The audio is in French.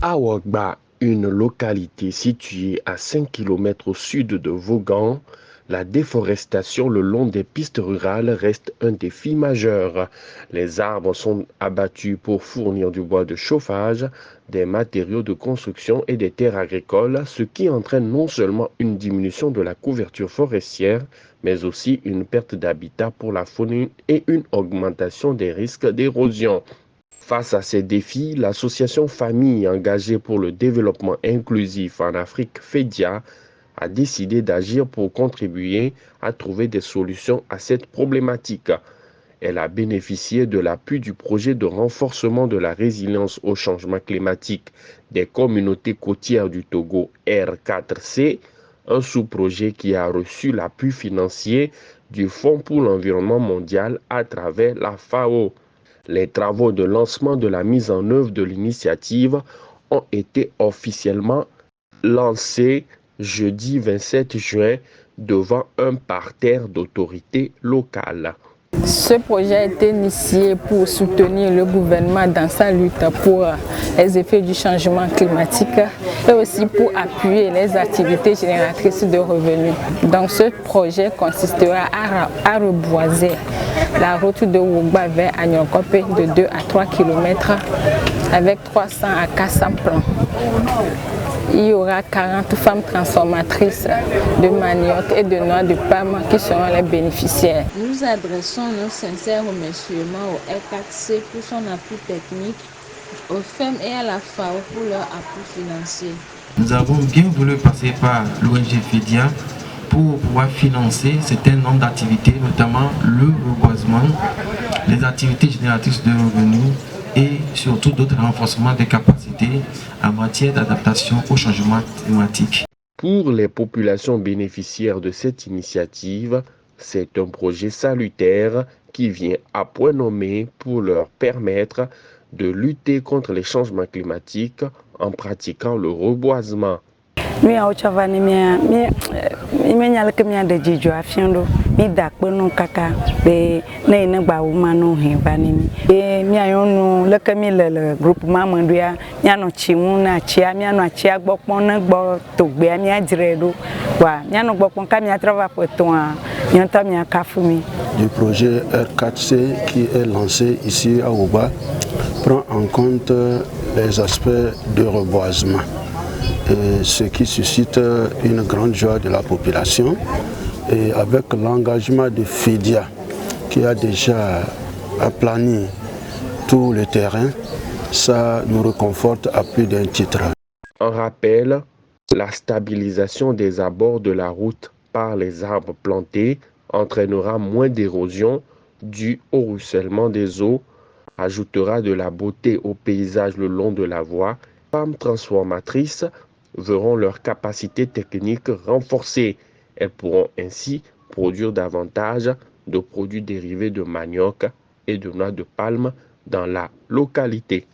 À Ouagba, une localité située à 5 km au sud de Vaughan, la déforestation le long des pistes rurales reste un défi majeur. Les arbres sont abattus pour fournir du bois de chauffage, des matériaux de construction et des terres agricoles, ce qui entraîne non seulement une diminution de la couverture forestière, mais aussi une perte d'habitat pour la faune et une augmentation des risques d'érosion. Face à ces défis, l'association Famille engagée pour le développement inclusif en Afrique, FEDIA, a décidé d'agir pour contribuer à trouver des solutions à cette problématique. Elle a bénéficié de l'appui du projet de renforcement de la résilience au changement climatique des communautés côtières du Togo R4C, un sous-projet qui a reçu l'appui financier du Fonds pour l'environnement mondial à travers la FAO. Les travaux de lancement de la mise en œuvre de l'initiative ont été officiellement lancés jeudi 27 juin devant un parterre d'autorités locales. Ce projet a été initié pour soutenir le gouvernement dans sa lutte pour les effets du changement climatique et aussi pour appuyer les activités génératrices de revenus. Donc ce projet consistera à reboiser la route de Ouagba vers Agnokope de 2 à 3 km avec 300 à 400 plants. Il y aura 40 femmes transformatrices de manioc et de noix de palme qui seront les bénéficiaires. Nous adressons nos sincères remerciements au R4C pour son appui technique, aux FEM et à la FAO pour leur appui financier. Nous avons bien voulu passer par l'ONG FEDIA pour pouvoir financer certains nombres d'activités, notamment le reboisement, les activités génératrices de revenus et surtout d'autres renforcements des capacités en matière d'adaptation au changement climatique. Pour les populations bénéficiaires de cette initiative, c'est un projet salutaire qui vient à point nommé pour leur permettre de lutter contre les changements climatiques en pratiquant le reboisement. Du projet R4C qui est lancé ici à Ouagba prend en compte les aspects de reboisement, et ce qui suscite une grande joie de la population. Et avec l'engagement de FEDIA qui a déjà aplani tout le terrain, ça nous réconforte à plus d'un titre. En rappel, la stabilisation des abords de la route par les arbres plantés entraînera moins d'érosion due au ruissellement des eaux, ajoutera de la beauté au paysage le long de la voie. Les femmes transformatrices verront leur capacité technique renforcée. Elles pourront ainsi produire davantage de produits dérivés de manioc et de noix de palme dans la localité.